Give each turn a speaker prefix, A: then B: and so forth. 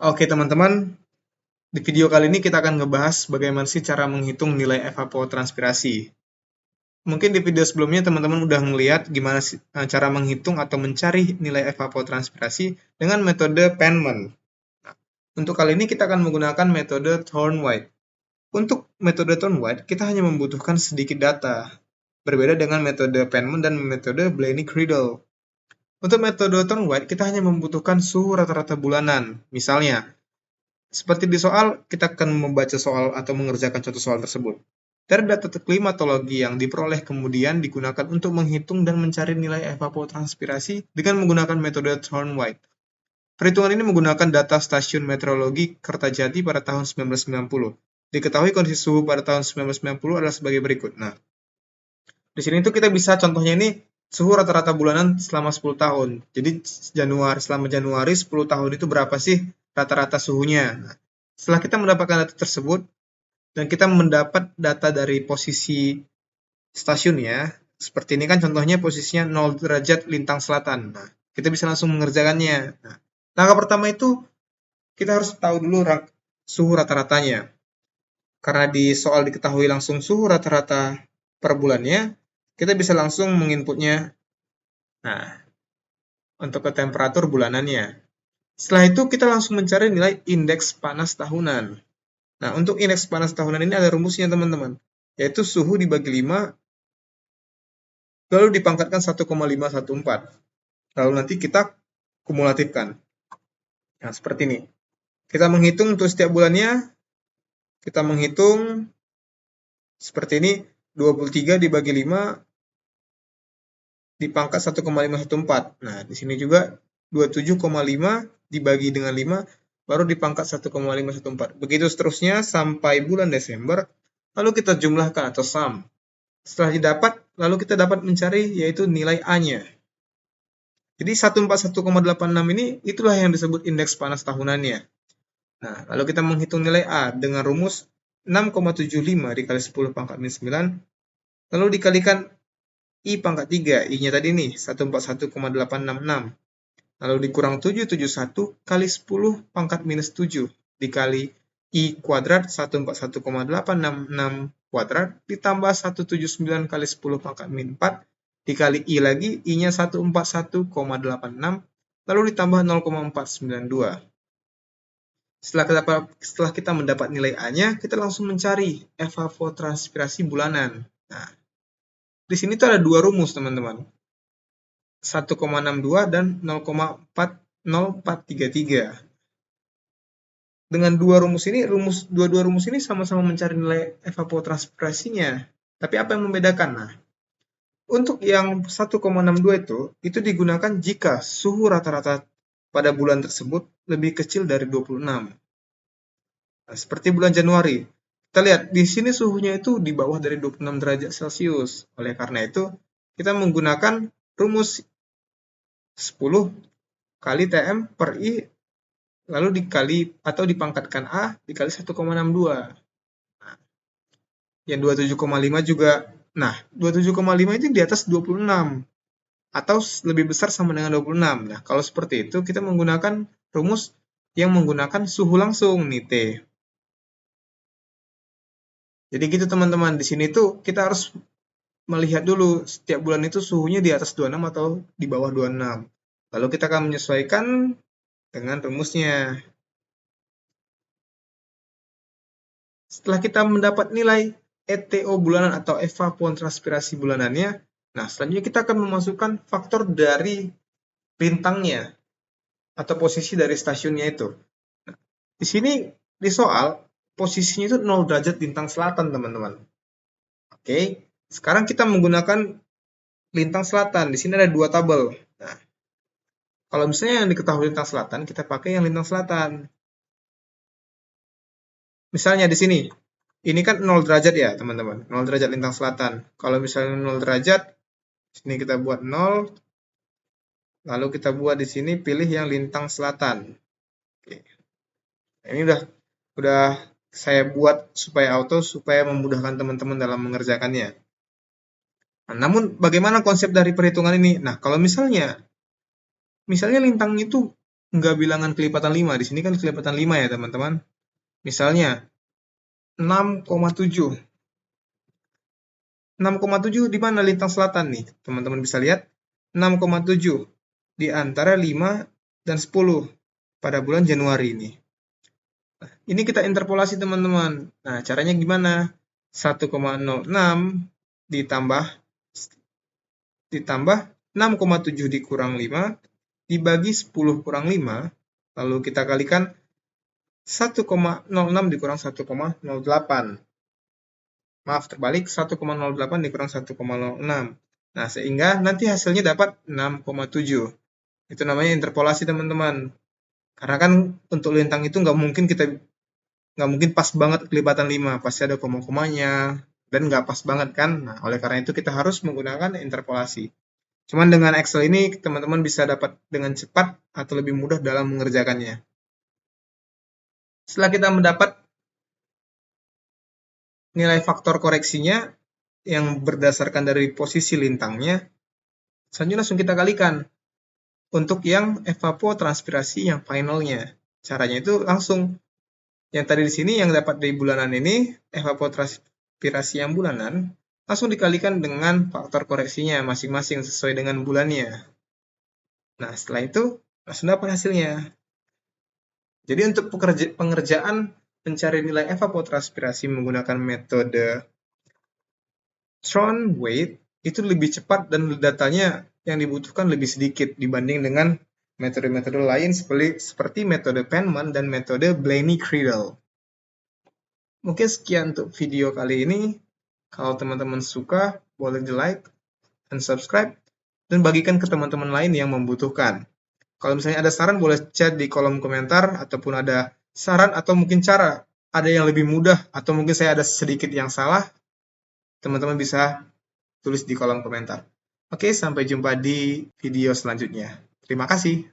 A: Oke teman-teman, di video kali ini kita akan ngebahas bagaimana sih cara menghitung nilai evapotranspirasi. Mungkin di video sebelumnya teman-teman udah ngeliat gimana sih cara menghitung atau mencari nilai evapotranspirasi dengan metode Penman. Nah, untuk kali ini kita akan menggunakan metode Thorne-White. Untuk metode Thorne-White, kita hanya membutuhkan sedikit data, berbeda dengan metode Penman dan metode Blaney-Criddle. Untuk metode Thorne-White, kita hanya membutuhkan suhu rata-rata bulanan. Misalnya, seperti di soal, kita akan membaca soal atau mengerjakan contoh soal tersebut. Dari data klimatologi yang diperoleh kemudian digunakan untuk menghitung dan mencari nilai evapotranspirasi dengan menggunakan metode Thorne-White. Perhitungan ini menggunakan data stasiun meteorologi Kertajati pada tahun 1990. Diketahui kondisi suhu pada tahun 1990 adalah sebagai berikut. Nah, di sini tuh kita bisa contohnya ini suhu rata-rata bulanan selama 10 tahun. Jadi selama Januari 10 tahun itu berapa sih rata-rata suhunya? Nah, setelah kita mendapatkan data tersebut dan kita mendapat data dari posisi stasiunnya, seperti ini kan contohnya posisinya 0 derajat lintang selatan. Nah, kita bisa langsung mengerjakannya. Nah, langkah pertama itu kita harus tahu dulu suhu rata-ratanya. Karena di soal diketahui langsung suhu rata-rata per bulannya, kita bisa langsung menginputnya. Nah, untuk ke temperatur bulanannya. Setelah itu kita langsung mencari nilai indeks panas tahunan. Nah, untuk indeks panas tahunan ini ada rumusnya teman-teman, yaitu suhu dibagi 5, lalu dipangkatkan 1,514. Lalu nanti kita kumulatifkan. Nah, seperti ini. Kita menghitung untuk setiap bulannya, kita menghitung seperti ini, 23 dibagi 5 dipangkat 1,514. Nah, di sini juga 27,5 dibagi dengan 5 baru dipangkat 1,514. Begitu seterusnya sampai bulan Desember, lalu kita jumlahkan atau sum. Setelah didapat, lalu kita dapat mencari yaitu nilai A-nya. Jadi 141,86 ini itulah yang disebut indeks panas tahunannya. Nah, lalu kita menghitung nilai A dengan rumus 6,75 dikali 10 pangkat minus 9, lalu dikalikan I pangkat 3, I-nya tadi nih 141,866. Lalu dikurang 771 kali 10 pangkat minus 7 dikali I kuadrat 141,866 kuadrat ditambah 179 kali 10 pangkat min 4 dikali I lagi, I-nya 141,86 lalu ditambah 0,492. Setelah kita mendapat nilai A-nya, kita langsung mencari evapotranspirasi bulanan. Nah, di sini tuh ada dua rumus, teman-teman. 1,62 dan 0,40433. Dengan dua rumus ini, dua rumus ini sama-sama mencari nilai evapotranspirasinya. Tapi apa yang membedakan? Nah, untuk yang 1,62 itu digunakan jika suhu rata-rata pada bulan tersebut lebih kecil dari 26. Nah, seperti bulan Januari. Kita lihat, di sini suhunya itu di bawah dari 26 derajat Celcius. Oleh karena itu, kita menggunakan rumus 10 kali TM per I, lalu dikali atau dipangkatkan A dikali 1,62. Nah, yang 27,5 juga. Nah, 27,5 itu di atas 26 atau lebih besar sama dengan 26. Nah, kalau seperti itu kita menggunakan rumus yang menggunakan suhu langsung nih T. Jadi gitu teman-teman, di sini tuh kita harus melihat dulu setiap bulan itu suhunya di atas 26 atau di bawah 26. Lalu kita akan menyesuaikan dengan rumusnya. Setelah kita mendapat nilai ETO bulanan atau evapotranspirasi bulanannya, nah selanjutnya kita akan memasukkan faktor dari lintangnya atau posisi dari stasiunnya itu. Nah, di sini di soal posisinya itu 0 derajat lintang selatan, teman-teman. Oke, sekarang kita menggunakan lintang selatan. Di sini ada dua tabel. Nah, kalau misalnya yang diketahui lintang selatan, kita pakai yang lintang selatan. Misalnya di sini, ini kan 0 derajat ya, teman-teman. 0 derajat lintang selatan. Kalau misalnya 0 derajat, sini kita buat 0. Lalu kita buat di sini pilih yang lintang selatan. Oke. Nah, ini udah saya buat supaya auto supaya memudahkan teman-teman dalam mengerjakannya. Nah, namun bagaimana konsep dari perhitungan ini? Nah, kalau misalnya lintang itu nggak bilangan kelipatan 5. Di sini kan kelipatan 5 ya, teman-teman. Misalnya 6,7. 6,7 di mana lintang selatan nih? Teman-teman bisa lihat 6,7 di antara 5 dan 10 pada bulan Januari ini. Ini kita interpolasi, teman-teman. Nah, caranya gimana? 1,06 ditambah 6,7 dikurang 5 dibagi 10 kurang 5, lalu kita kalikan 1,06 dikurang 1,08. Maaf, terbalik, 1,08 dikurang 1,06. Nah, sehingga nanti hasilnya dapat 6,7. Itu namanya interpolasi, teman-teman. Karena kan untuk lintang itu nggak mungkin pas banget kelipatan 5, pasti ada koma-komanya, dan nggak pas banget kan. Nah, oleh karena itu kita harus menggunakan interpolasi. Cuman dengan Excel ini teman-teman bisa dapat dengan cepat atau lebih mudah dalam mengerjakannya. Setelah kita mendapat nilai faktor koreksinya yang berdasarkan dari posisi lintangnya, selanjutnya langsung kita kalikan untuk yang evapotranspirasi yang finalnya. Caranya itu langsung yang tadi di sini yang dapat dari bulanan ini, evapotranspirasi yang bulanan, langsung dikalikan dengan faktor koreksinya masing-masing sesuai dengan bulannya. Nah, setelah itu langsung dapat hasilnya. Jadi untuk pengerjaan mencari nilai evapotranspirasi menggunakan metode Thorne-Waite itu lebih cepat dan datanya yang dibutuhkan lebih sedikit dibanding dengan metode-metode lain seperti metode Penman dan metode Blaney-Criddle. Mungkin sekian untuk video kali ini. Kalau teman-teman suka, boleh di-like dan subscribe, dan bagikan ke teman-teman lain yang membutuhkan. Kalau misalnya ada saran, boleh chat di kolom komentar, ataupun ada saran atau mungkin cara ada yang lebih mudah, atau mungkin saya ada sedikit yang salah, teman-teman bisa tulis di kolom komentar. Oke, sampai jumpa di video selanjutnya. Terima kasih.